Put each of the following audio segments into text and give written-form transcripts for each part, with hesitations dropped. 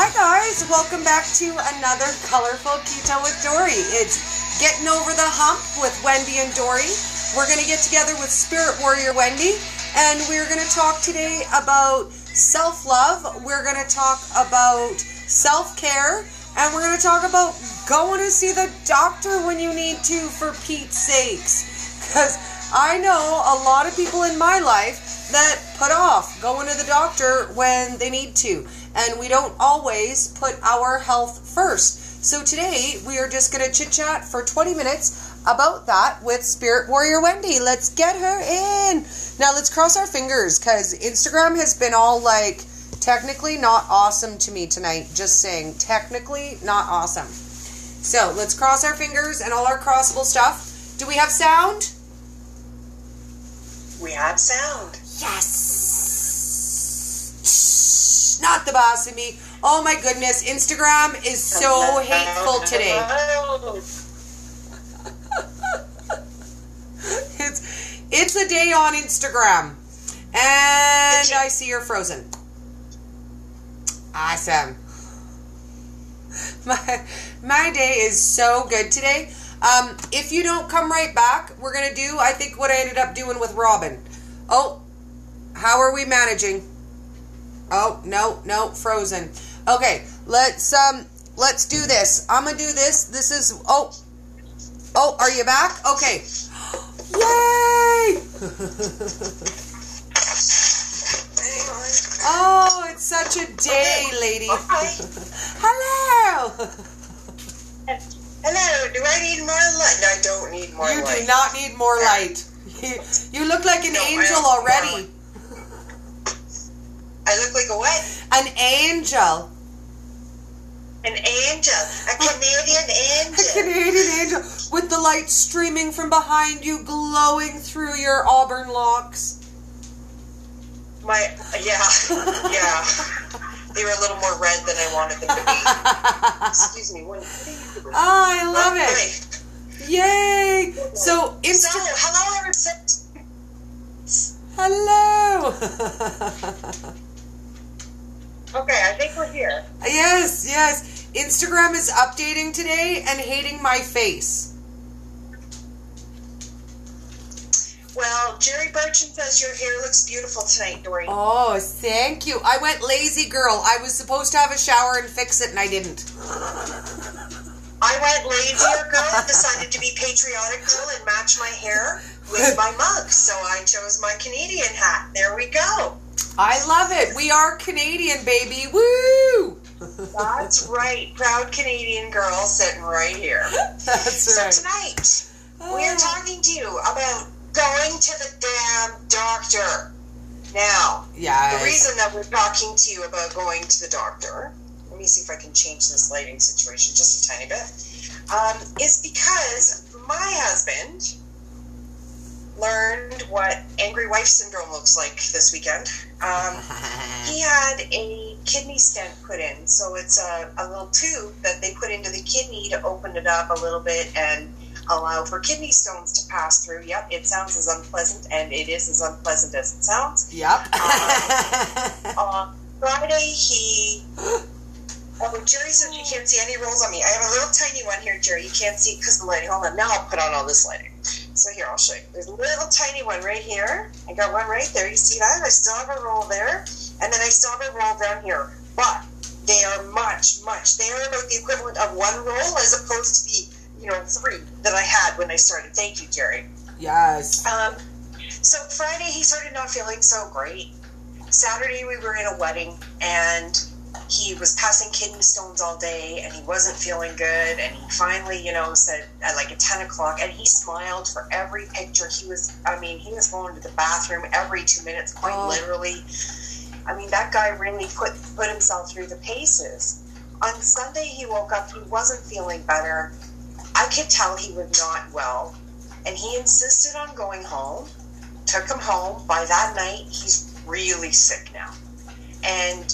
Hi guys, welcome back to another Colourful Keto with Dori. It's Getting Over the Hump with Wende and Dori. We're going to get together with Spirit Warrior Wende, and we're going to talk today about self-love. We're going to talk about self-care, and we're going to talk about going to see the doctor when you need to, for Pete's sakes. Because I know a lot of people in my life that put off going to the doctor when they need to. And we don't always put our health first. So today, we are just going to chit-chat for 20 minutes about that with Spirit Warrior Wende. Let's get her in. Now, let's cross our fingers, because Instagram has been all like, technically not awesome to me tonight. Just saying, technically not awesome. So, let's cross our fingers and all our crossable stuff. Do we have sound? We have sound. Yes. Not the boss of me. Oh my goodness, Instagram is so hateful today. It's a day on Instagram. And I see you're frozen. Awesome. My day is so good today. If you don't come right back, we're going to do, I think, what I ended up doing with Robin. Oh, how are we managing? Oh, no, frozen. Okay, let's do this. I'm going to do this. This is, oh, are you back? Okay. Yay! Oh, it's such a day, lady. Hello! Hello, do I need more light? No, I don't need more light. You do not need more light. You look like an angel already. I look like a what? An angel. An angel. A Canadian angel. A Canadian angel with the light streaming from behind you, glowing through your auburn locks. Yeah. They were a little more red than I wanted them to be. Excuse me. What are you doing? Oh, I love it. Yay. So, hello, hello. Okay, I think we're here. Yes. Instagram is updating today and hating my face. Well, Jerry Burchin says your hair looks beautiful tonight, Dori. Oh, thank you. I went lazy girl. I was supposed to have a shower and fix it, and I didn't. I went lazier girl and decided to be patriotic girl and match my hair with my mug. So I chose my Canadian hat. There we go. I love it. We are Canadian, baby. Woo! That's right. Proud Canadian girl sitting right here. That's right. So tonight, we are talking to you about going to the damn doctor. Now, the reason that we're talking to you about going to the doctor, let me see if I can change this lighting situation just a tiny bit, is because my husband learned what angry wife syndrome looks like this weekend. He had a kidney stent put in, so it's a little tube that they put into the kidney to open it up a little bit and allow for kidney stones to pass through. Yep, it sounds as unpleasant, and it is as unpleasant as it sounds. Yep. On Friday, Jerry says you can't see any rolls on me. I have a little tiny one here, Jerry. You can't see it because of the lighting. Hold on, now I'll put on all this lighting. So here, I'll show you. There's a little tiny one right here. I got one right there. You see that? I still have a roll there. And then I still have a roll down here. But they are much. They are about the equivalent of one roll as opposed to the 3 that I had when I started. Thank you, Jerry. Yes. So Friday, he started not feeling so great. Saturday, we were in a wedding, and he was passing kidney stones all day, and he wasn't feeling good, and he finally, said at like at 10 o'clock, and he smiled for every picture. He was going to the bathroom every 2 minutes, quite literally. I mean, that guy really put himself through the paces. On Sunday, he woke up, he wasn't feeling better. I could tell he was not well, and he insisted on going home, took him home. By that night, he's really sick now. And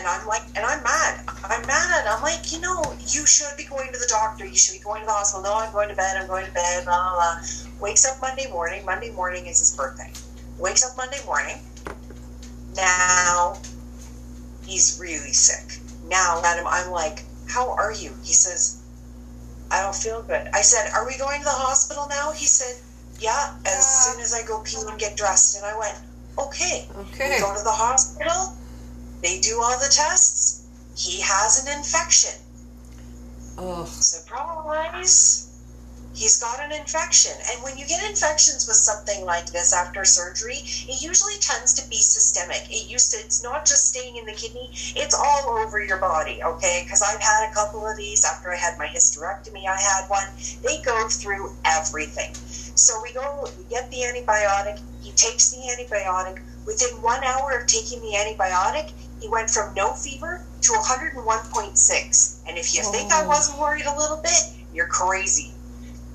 I'm mad. I'm like, you should be going to the doctor. You should be going to the hospital. No, I'm going to bed, blah, blah, blah. Wakes up Monday morning. Monday morning is his birthday. Wakes up Monday morning. Now, he's really sick. Now, Adam, I'm like, how are you? He says, I don't feel good. I said, are we going to the hospital now? He said, yeah, as soon as I go pee and get dressed. And I went, okay. We go to the hospital. They do all the tests. He has an infection. Oh. Surprise. He's got an infection. And when you get infections with something like this after surgery, it usually tends to be systemic. It's not just staying in the kidney, it's all over your body, okay? Because I've had a couple of these after I had my hysterectomy. I had one. They go through everything. So we get the antibiotic. He takes the antibiotic. Within 1 hour of taking the antibiotic, he went from no fever to 101.6. And if you think I wasn't worried a little bit, you're crazy.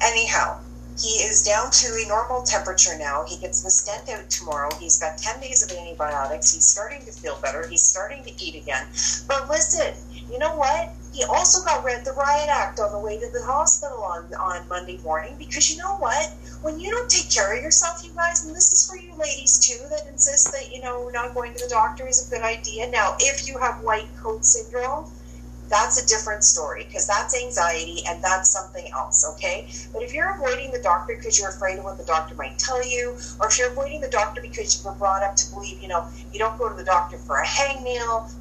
Anyhow, he is down to a normal temperature now. He gets the stent out tomorrow. He's got 10 days of antibiotics. He's starting to feel better. He's starting to eat again. But listen, you know what? He also got read the riot act on the way to the hospital on Monday morning, because you know what? When you don't take care of yourself, you guys, and this is for you ladies too that insist that, not going to the doctor is a good idea. Now, if you have white coat syndrome, that's a different story, because that's anxiety and that's something else, okay? But if you're avoiding the doctor because you're afraid of what the doctor might tell you, or if you're avoiding the doctor because you were brought up to believe, you don't go to the doctor for a hangnail,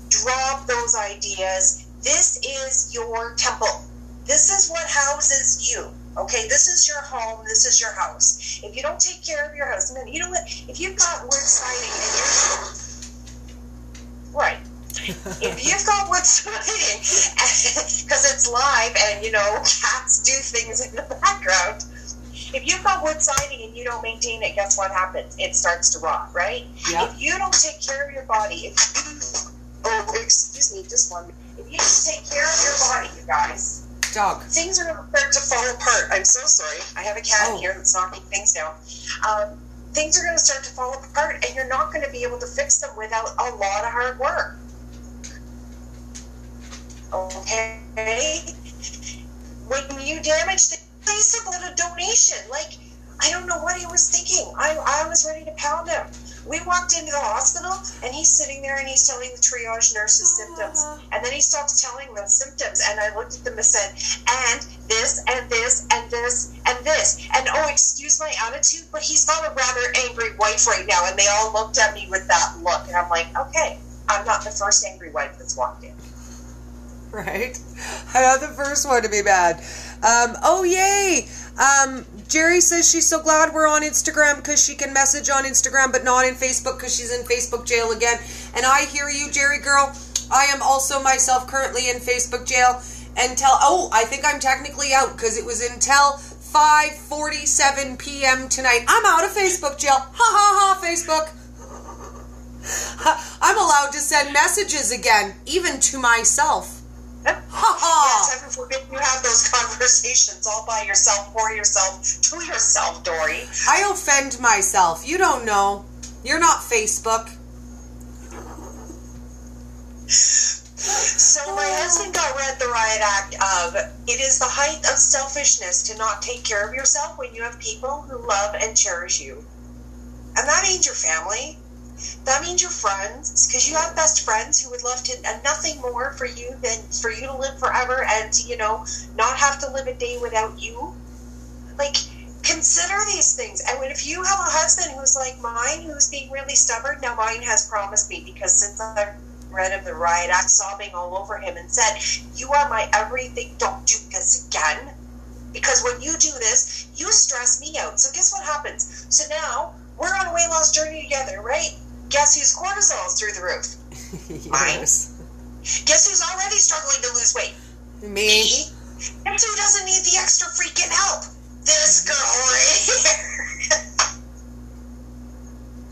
drop those ideas. This is your temple. This is what houses you, okay? This is your home. This is your house. If you don't take care of your house, and then, if you've got wood siding and you're... Right. If you've got wood siding, because it's live and, cats do things in the background. If you've got wood siding and you don't maintain it, guess what happens? It starts to rot, right? Yep. If you don't take care of your body, excuse me, just one minute. If you don't take care of your body, you guys, things are going to start to fall apart. I'm so sorry. I have a cat here that's knocking things down. Things are going to start to fall apart, and you're not going to be able to fix them without a lot of hard work. Okay? When you damage the place, about a donation. Like, I don't know what he was thinking. I was ready to pound him. We walked into the hospital, and he's sitting there, and he's telling the triage nurses symptoms. And then he stops telling them symptoms, and I looked at them and said, and this, and this, and this, and this. And, excuse my attitude, but he's got a rather angry wife right now. And they all looked at me with that look. And I'm like, okay, I'm not the first angry wife that's walked in. Right? I'm not the first one to be mad. Yay! Jerry says she's so glad we're on Instagram because she can message on Instagram but not in Facebook because she's in Facebook jail again. And I hear you, Jerry girl. I am also myself currently in Facebook jail until, I think I'm technically out because it was until 5:47 p.m. tonight. I'm out of Facebook jail. Ha ha ha, Facebook. I'm allowed to send messages again, even to myself. Yes, heaven forbid you have those conversations all by yourself, for yourself, to yourself, Dori. I offend myself. You don't know. You're not Facebook. So my husband got read the riot act of, it is the height of selfishness to not take care of yourself when you have people who love and cherish you. And that ain't your family. That means your friends, because you have best friends who would love to, and nothing more for you than for you to live forever and to, not have to live a day without you. Like, consider these things. And if you have a husband who's like mine, who's being really stubborn, now mine has promised me, because since I've read of the riot act, sobbing all over him and said, you are my everything, don't do this again. Because when you do this, you stress me out. So guess what happens? So now, we're on a weight loss journey together, right? Guess whose cortisol is through the roof? Yes. Mine. Guess who's already struggling to lose weight? Me. Guess who doesn't need the extra freaking help? This girl right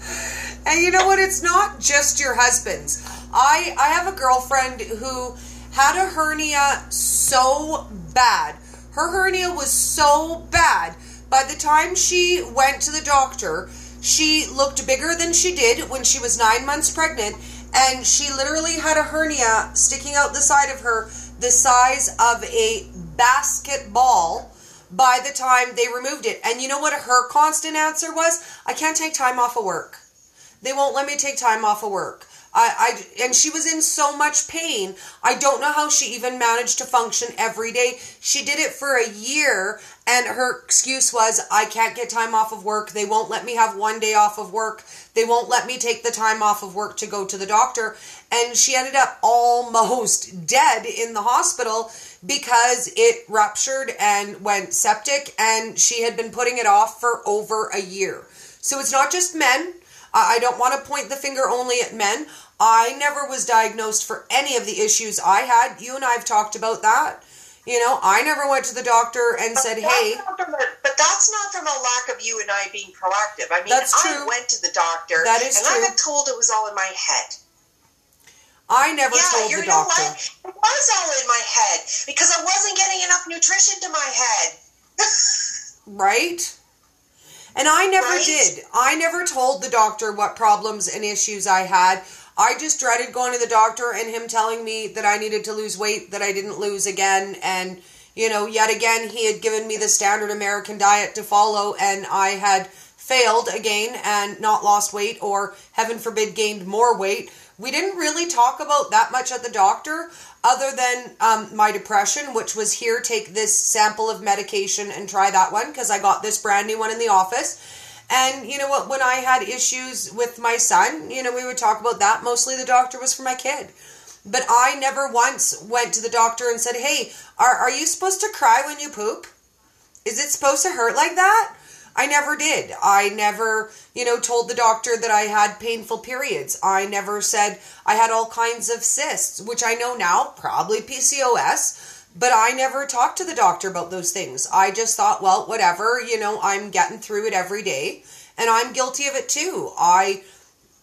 here. And you know what? It's not just your husband's. I have a girlfriend who had a hernia so bad. Her hernia was so bad. By the time she went to the doctor, she looked bigger than she did when she was 9 months pregnant, and she literally had a hernia sticking out the side of her the size of a basketball by the time they removed it. And you know what her constant answer was? I can't take time off of work. They won't let me take time off of work. And she was in so much pain. I don't know how she even managed to function every day. She did it for a year, and her excuse was, I can't get time off of work. They won't let me have one day off of work. They won't let me take the time off of work to go to the doctor. And she ended up almost dead in the hospital because it ruptured and went septic, and she had been putting it off for over a year. So it's not just men. I don't want to point the finger only at men. I never was diagnosed for any of the issues I had. You and I have talked about that. You know, I never went to the doctor and said, hey. But that's not from a lack of you and I being proactive. I mean, that's true. I went to the doctor, that is and true. I got told it was all in my head. I never told the doctor. Know what? It was all in my head because I wasn't getting enough nutrition to my head. Right? And I never did. I never told the doctor what problems and issues I had. I just dreaded going to the doctor and him telling me that I needed to lose weight that I didn't lose again. And, you know, yet again, he had given me the standard American diet to follow, and I had failed again and not lost weight, or heaven forbid gained more weight. We didn't really talk about that much at the doctor, other than my depression, which was, here, take this sample of medication and try that one, because I got this brand new one in the office. And you know what, when I had issues with my son, you know, we would talk about that. Mostly the doctor was for my kid. But I never once went to the doctor and said, hey, are you supposed to cry when you poop? Is it supposed to hurt like that? I never did. I never, you know, told the doctor that I had painful periods. I never said I had all kinds of cysts, which I know now, probably PCOS, but I never talked to the doctor about those things. I just thought, well, whatever, you know, I'm getting through it every day, and I'm guilty of it too. I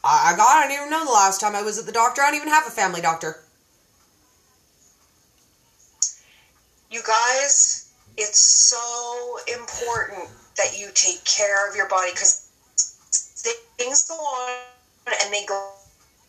don't even know the last time I was at the doctor. I don't even have a family doctor. You guys, it's so important that you take care of your body, because things go on and they go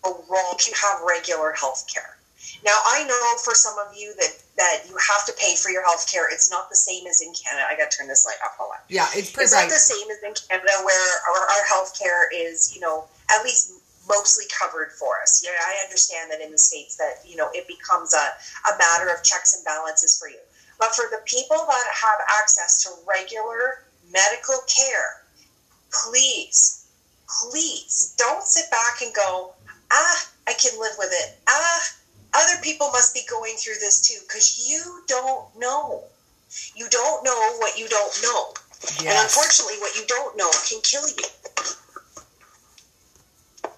wrong. You have regular health care. Now, I know for some of you that you have to pay for your health care. It's not the same as in Canada. I got to turn this light up a lot. Yeah, it's pretty It's not the same as in Canada, where our health care is, you know, at least mostly covered for us. Yeah, I understand that in the States that, you know, it becomes a matter of checks and balances for you. But for the people that have access to regular medical care, please don't sit back and go, I can live with it. Other people must be going through this too, because you don't know. You don't know what you don't know. Yes. And unfortunately, what you don't know can kill you.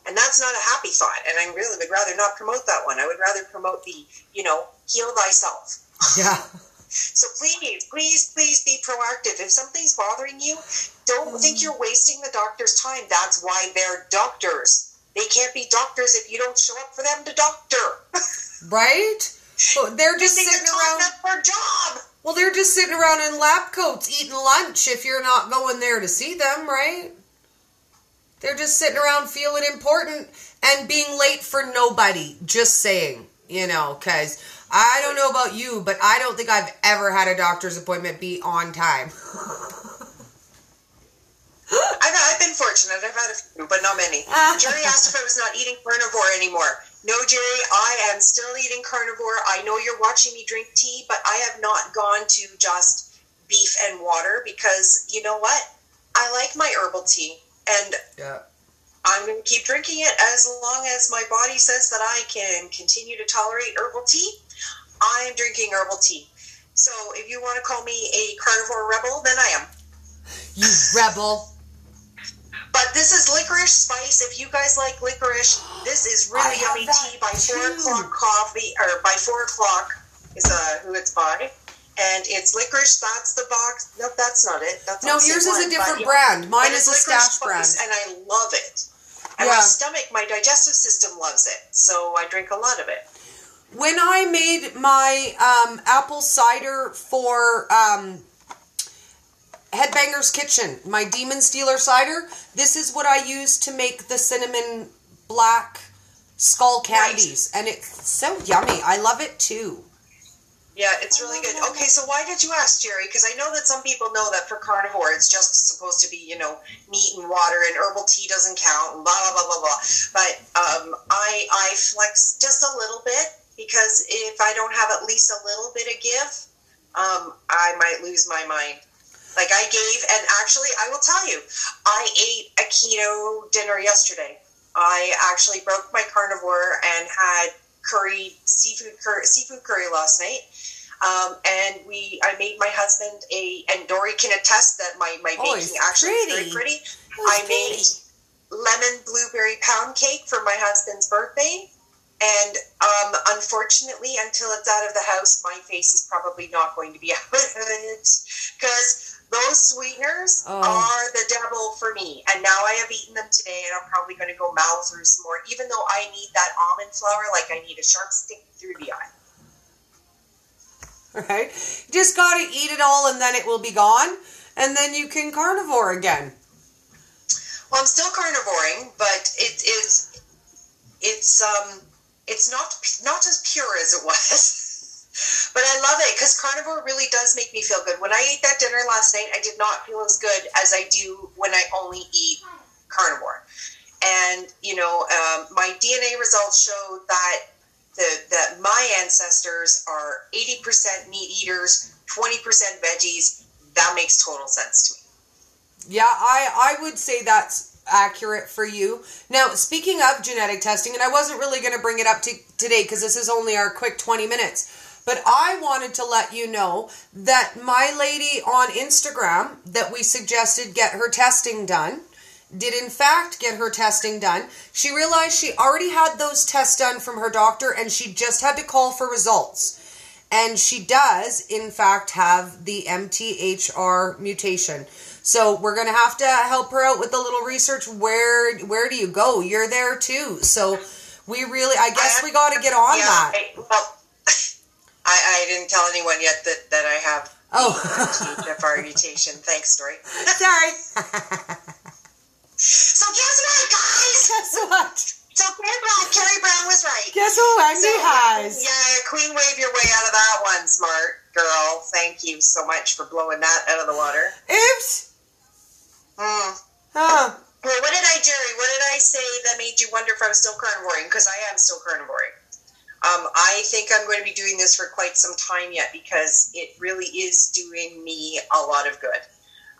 And that's not a happy thought. And I really would rather not promote that one. I would rather promote the, you know, heal thyself. Yeah. So please be proactive. If something's bothering you, don't think you're wasting the doctor's time. That's why they're doctors. They can't be doctors if you don't show up for them to doctor. Right? Well, they're just sitting around. That's their job. Well, they're just sitting around in lab coats eating lunch if you're not going there to see them, right? They're just sitting around feeling important and being late for nobody. Just saying, you know, because I don't know about you, but I don't think I've ever had a doctor's appointment be on time. I've been fortunate. I've had a few, but not many. Jerry asked if I was not eating carnivore anymore. No, Jerry, I am still eating carnivore. I know you're watching me drink tea, but I have not gone to just beef and water, because you know what? I like my herbal tea, and I'm going to keep drinking it as long as my body says that I can continue to tolerate herbal tea. I'm drinking herbal tea. So if you want to call me a carnivore rebel, then I am. You rebel. But this is licorice spice. If you guys like licorice, this is really yummy tea by 4 o'clock coffee, or by 4 o'clock is who it's by. And it's licorice. That's the box. No, that's not it. That's no, yours is a different brand. Mine is a stash brand. And I love it. And my stomach, my digestive system loves it. So I drink a lot of it. When I made my apple cider for Headbanger's Kitchen, my Demon Stealer cider, this is what I use to make the cinnamon black skull candies. Right. And it's so yummy. I love it too. Yeah, it's really good. Okay, so why did you ask, Jerry? Because I know that some people know that for carnivore, it's just supposed to be, meat and water, and herbal tea doesn't count, and blah, blah, blah, blah, blah. But I flex just a little bit, because if I don't have at least a little bit of give, I might lose my mind. Like I gave, and actually, I will tell you, I ate a keto dinner yesterday. I actually broke my carnivore and had seafood curry last night. And I made my husband and Dori can attest that my baking actually is very pretty. I made lemon blueberry pound cake for my husband's birthday. And unfortunately, until it's out of the house, my face is probably not going to be out of it, because those sweeteners are the devil for me. And now I have eaten them today, and I'm probably going to go mow through some more, even though I need that almond flour like I need a sharp stick through the eye. All right. You just got to eat it all, and then it will be gone, and then you can carnivore again. Well, I'm still carnivoring, but it's not as pure as it was. But I love it, because carnivore really does make me feel good. When I ate that dinner last night, I did not feel as good as I do when I only eat carnivore. And, my DNA results showed that my ancestors are 80% meat eaters, 20% veggies. That makes total sense to me. Yeah, I would say that's accurate for you. Now, speaking of genetic testing, and I wasn't really going to bring it up today because this is only our quick 20 minutes, but I wanted to let you know that my lady on Instagram that we suggested get her testing done did in fact get her testing done. She realized she already had those tests done from her doctor, and she just had to call for results. And she does, in fact, have the MTHR mutation. So we're going to have to help her out with a little research. Where do you go? You're there too. So we really, I guess we got to get on that. I didn't tell anyone yet that I have the MTHR mutation. Thanks, Dori. Sorry. So guess what, guys? Guess what? So Carrie Brown was right. Guess what Wendy has? Yeah, queen wave your way out of that one, smart girl. Thank you so much for blowing that out of the water. Oops. Well, what did I say that made you wonder if I was still carnivoring? Because I am still carnivoring. I think I'm going to be doing this for quite some time yet, because it really is doing me a lot of good.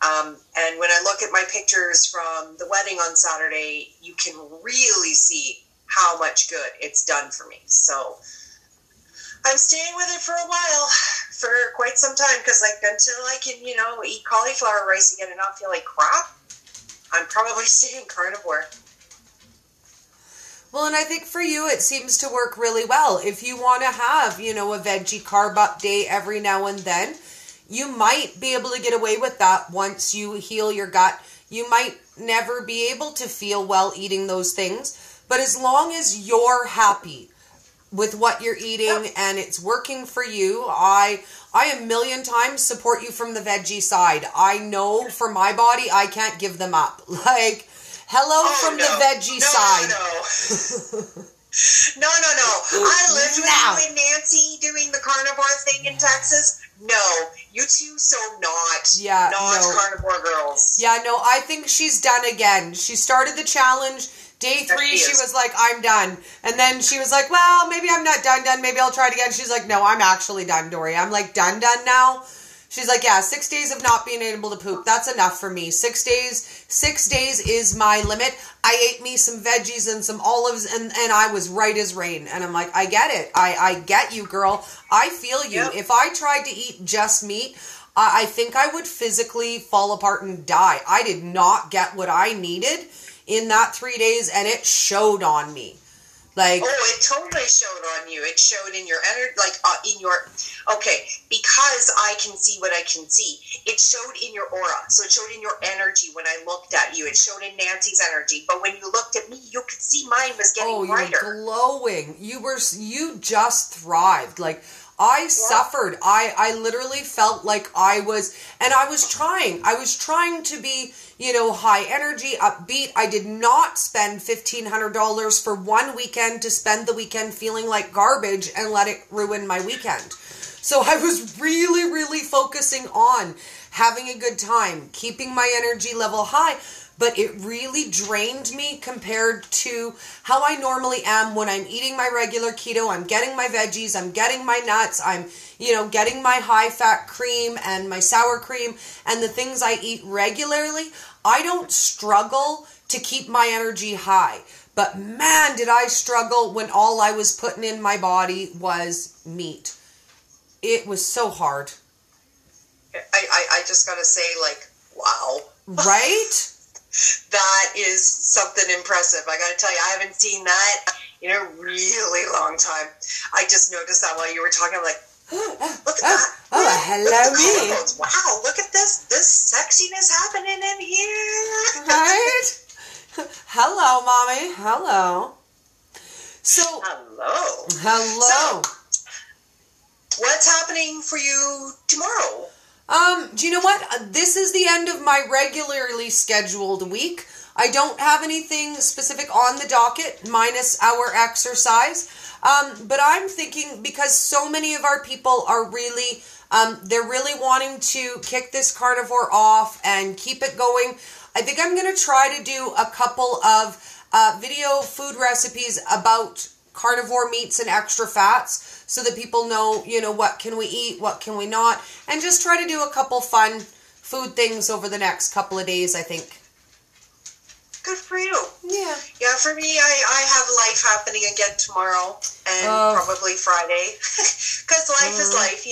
And when I look at my pictures from the wedding on Saturday, you can really see how much good it's done for me. So I'm staying with it for a while, for quite some time, because until I can, eat cauliflower rice again and not feel like crap, I'm probably staying carnivore. Well, and I think for you, it seems to work really well. If you want to have, a veggie carb up day every now and then, you might be able to get away with that once you heal your gut. You might never be able to feel well eating those things, but as long as you're happy with what you're eating and it's working for you, I a million times support you from the veggie side. I know for my body, I can't give them up. The veggie side. No. I lived with you and Nancy doing the carnivore thing in Texas. No, you two so not carnivore girls. Yeah, no, I think she's done again. She started the challenge. Day 3, she was like, I'm done. And then she was like, well, maybe I'm not done. Maybe I'll try it again. She's like, no, I'm actually done, Dori. I'm like, done now. She's like, yeah, 6 days of not being able to poop. That's enough for me. 6 days is my limit. I ate me some veggies and some olives, and I was right as rain. And I'm like, I get it. I get you, girl. I feel you. Yep. If I tried to eat just meat, I think I would physically fall apart and die. I did not get what I needed in that 3 days, and it showed on me. It totally showed on you. It showed in your energy, because I can see what I can see. It showed in your aura. So it showed in your energy when I looked at you. It showed in Nancy's energy. But when you looked at me, you could see mine was getting brighter. You were glowing. You just thrived. I suffered. I literally felt like I was trying to be, high energy, upbeat. I did not spend $1,500 for one weekend to spend the weekend feeling like garbage and let it ruin my weekend. So I was really, really focusing on having a good time, keeping my energy level high, but it really drained me compared to how I normally am when I'm eating my regular keto. I'm getting my veggies, I'm getting my nuts, I'm, getting my high-fat cream and my sour cream and the things I eat regularly. I don't struggle to keep my energy high. But man, did I struggle when all I was putting in my body was meat. It was so hard. I just got to say, wow. Right? That is something impressive. I got to tell you, I haven't seen that in a really long time. I just noticed that while you were talking. I'm like, look at that. Oh, hello, me. Wow, look at this. This sexiness happening in here. Right? Hello, Mommy. Hello. Hello. So, what's happening for you tomorrow? Do you know what? This is the end of my regularly scheduled week. I don't have anything specific on the docket, minus our exercise. But I'm thinking, because so many of our people are really, they're really wanting to kick this carnivore off and keep it going. I think I'm going to try to do a couple of video food recipes about carnivore meats and extra fats so that people know, what can we eat, what can we not, and just try to do a couple fun food things over the next couple of days, I think. Good for you. Yeah. Yeah, for me, I have life happening again tomorrow and probably Friday because life is life,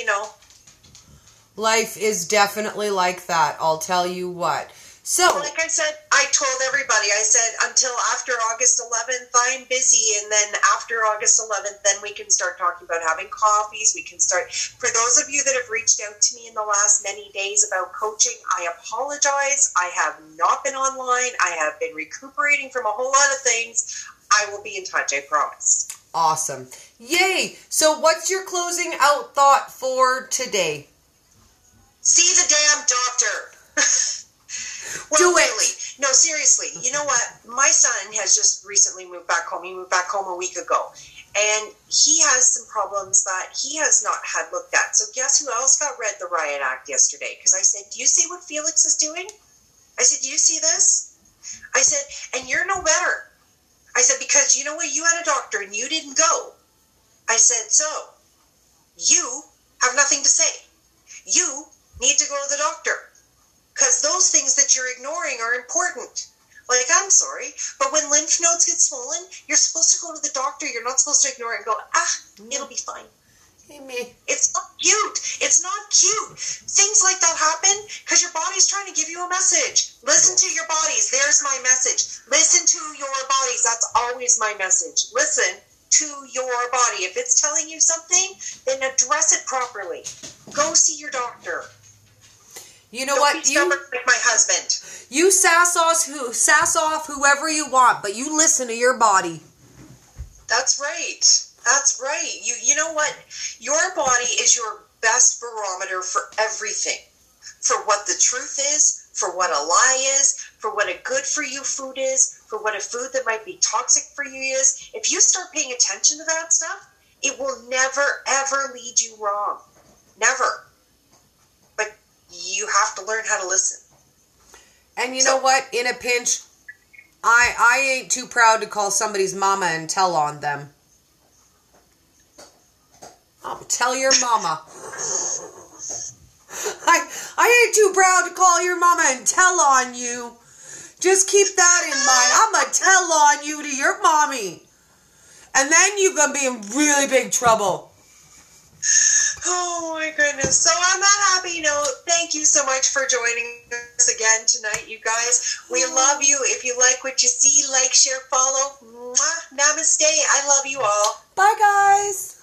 Life is definitely like that, I'll tell you what. So, like I said, I told everybody, I said, until after August 11th, I'm busy. And then after August 11th, then we can start talking about having coffees. We can start, for those of you that have reached out to me in the last many days about coaching, I apologize. I have not been online. I have been recuperating from a whole lot of things. I will be in touch, I promise. Awesome. Yay. So what's your closing out thought for today? See the damn doctor. Well, Do it. Really. No, seriously. You know what? My son has just recently moved back home. He moved back home a week ago. And he has some problems that he has not had looked at. So guess who else got read the Riot Act yesterday? Because I said, do you see what Felix is doing? I said, do you see this? I said, and you're no better. I said, because you know what? You had a doctor and you didn't go. I said, so you have nothing to say. You need to go to the doctor. Because those things that you're ignoring are important. Like, I'm sorry, but when lymph nodes get swollen, you're supposed to go to the doctor. You're not supposed to ignore it and go, it'll be fine. Hey, me. It's not cute. It's not cute. Things like that happen because your body's trying to give you a message. Listen to your bodies. There's my message. Listen to your bodies. That's always my message. Listen to your body. If it's telling you something, then address it properly. Go see your doctor. You know Don't what? be stubborn like my husband. You sass off whoever you want, but you listen to your body. That's right. That's right. You know what? Your body is your best barometer for everything. For what the truth is, for what a lie is, for what a good for you food is, for what a food that might be toxic for you is. If you start paying attention to that stuff, it will never, ever lead you wrong. Never. But you have to learn how to listen. And you know what? In a pinch, I ain't too proud to call somebody's mama and tell on them. Oh, tell your mama. I ain't too proud to call your mama and tell on you. Just keep that in mind. I'm going to tell on you to your mommy. And then you're going to be in really big trouble. Oh my goodness. So on that happy note, thank you so much for joining us again tonight, you guys. We love you. If you like what you see, like, share, follow. Mwah, namaste. I love you all. Bye, guys.